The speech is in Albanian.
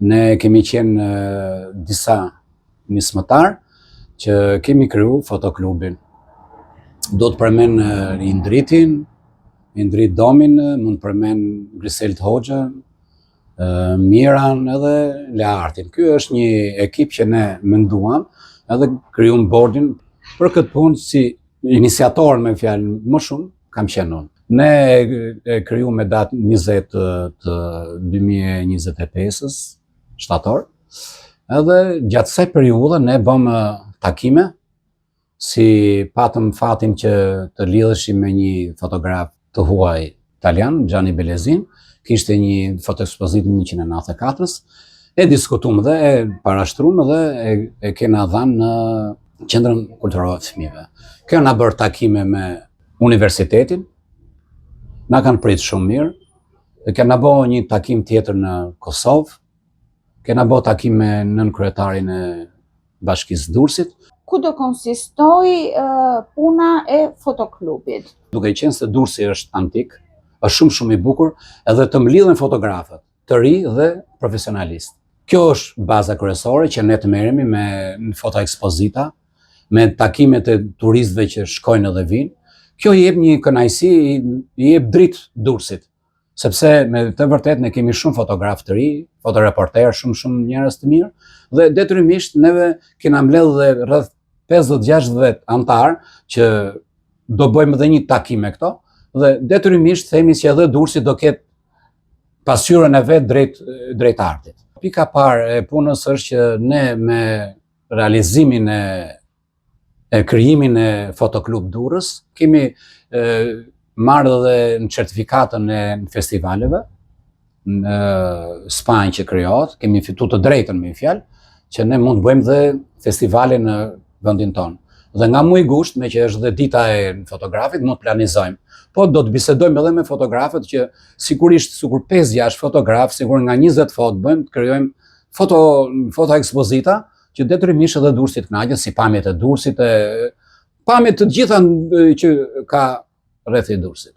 Ne kemi qenë disa nismëtar që kemi kriju fotoklubin. Do të përmen Indritin, Indrit Domin, mund të përmen Griselt Hoxha, Miran edhe Leartin. Ky është një ekip që ne menduam edhe krijuam bordin për këtë punë si iniciator, me fjalë më shumë kam qenë unë. Ne e krijuam me datë 20 të 2025-s, shtator, edhe gjatë kësaj periudhe ne bëm takime, si patëm fatin që të lidheshim me një fotograf të huaj italian, Gianni Bellezin, kishte një fotoekspozit 194-s, e diskutuam dhe e parashtruam dhe e kena dhënë në Qendrën Kulturore të Fëmijëve. Kjo na bërë takime me universitetin, na kanë pritë shumë mirë, dhe kena bërë një takim tjetër në Kosovë, kena bërë takim me nënkryetarin e Bashkisë Durrësit. Ku do konsistoj puna e fotoklubit? Duke qenë se Durrësi është antik, është shumë i bukur, edhe të mlidhen fotografët, të ri dhe profesionalistë. Kjo është baza kryesore që ne të merremi me fotoekspozita, me takimet e turistëve që shkojnë edhe vinë. Kjo i jep një kënaqësi, i jep dritë Durrësit, sepse me të vërtet ne kemi shumë fotografë të ri, fotoreporter, shumë njerëz të mirë, dhe detyrimisht neve kena mbledhur dhe rreth 50-60 antar që do bëjmë edhe një takim me këto, dhe detyrimisht themi që edhe Durrësi do ketë pasqyrën e vet drejt artit. Pika parë e punës është që ne me realizimin e krijimin e Fotoklub Durrës kemi marrë edhe në certifikatën e festivaleve në Spanjë që krijohet, kemi fituar të drejtën me fjalë që ne mund të bëjmë dhe festivale në vendin tonë. Dhe nga muaj gusht, me që është dhe dita e fotografit, mund të planizojmë. Po do të bisedojmë edhe me fotografët që sigurisht sikur 5-6 fotografë, sikur nga 20 foto bëjmë, të krijojmë fotoekspozita që detyrimisht edhe Durrësi të kënaqet, si pamjet e Durrësit, pamjet të gjitha që ka rreth i Durrësit.